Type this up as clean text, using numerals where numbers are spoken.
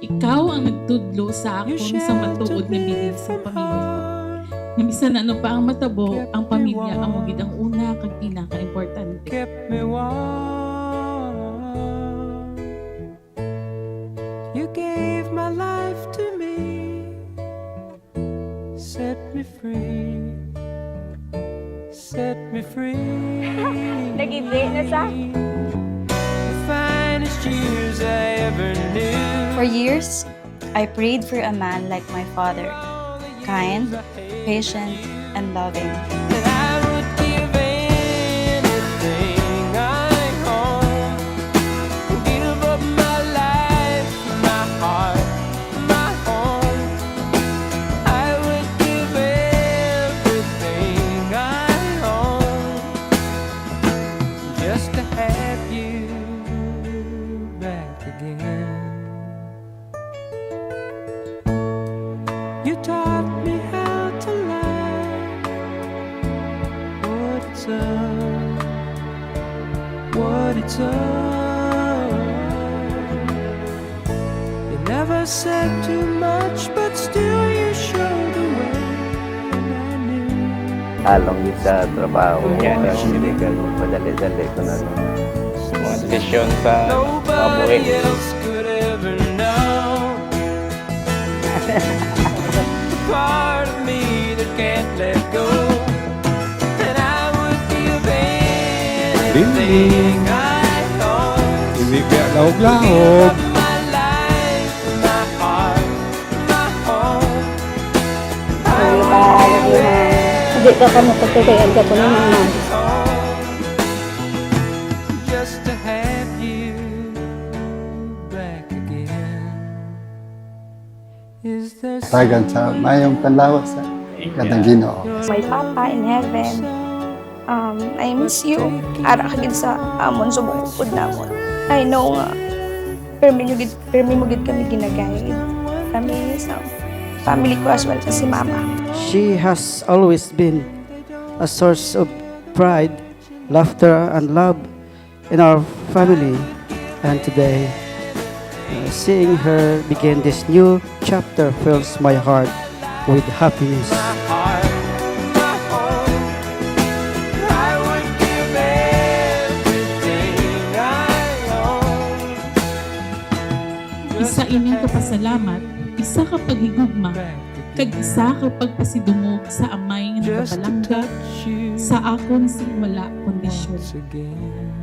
Ikaw ang nagtudlo sa akon sa matuod nga bilin sa pamilya ko. Nga bisan ano pa ang matabo, ang pamilya ang mugid ang una kag pinaka-importante. Kept me warm. You gave my life to me, set me free, set me free. Nag-ibig na sa? The finest years I ever knew. For years, I prayed for a man like my father, kind, patient, and loving. And I would give anything I own, give up my life, my heart, my home. I would give everything I own just to have you back again. You taught me how to laugh, what it's up. You never said too much, but still you showed the way, and I knew. Along yun sa trabaho niya, hindi ka madali-dali kung ano. Mga desisyon sa mga buhay. Nobody else could ever know. Part of me that can't let go, and I would give anything I own. Hindi kaya Give lahog-lahog. up my life, my heart, my home. I would give Hindi ka kami pagkakayan ka po naman. just to have you back again. Is there Tagan sa mayong panlawas sa katang Ginoo. My Papa in heaven, I miss you. Ara ka gid sa amon subong upod namon. I know nga, permi mo gid kami ginagayad. Kami sa family ko as well as si Mama. She has always been a source of pride, laughter, and love in our family. And today, seeing her begin this new chapter fills my heart with happiness. my heart, my home? I would give everything I own. Isa ining kapasalamat, isa ka paghigugma, kag isa ka pagpasidungog sa amay nga Just to nagabalangga touch you sa akon si wala kondisyon. once again.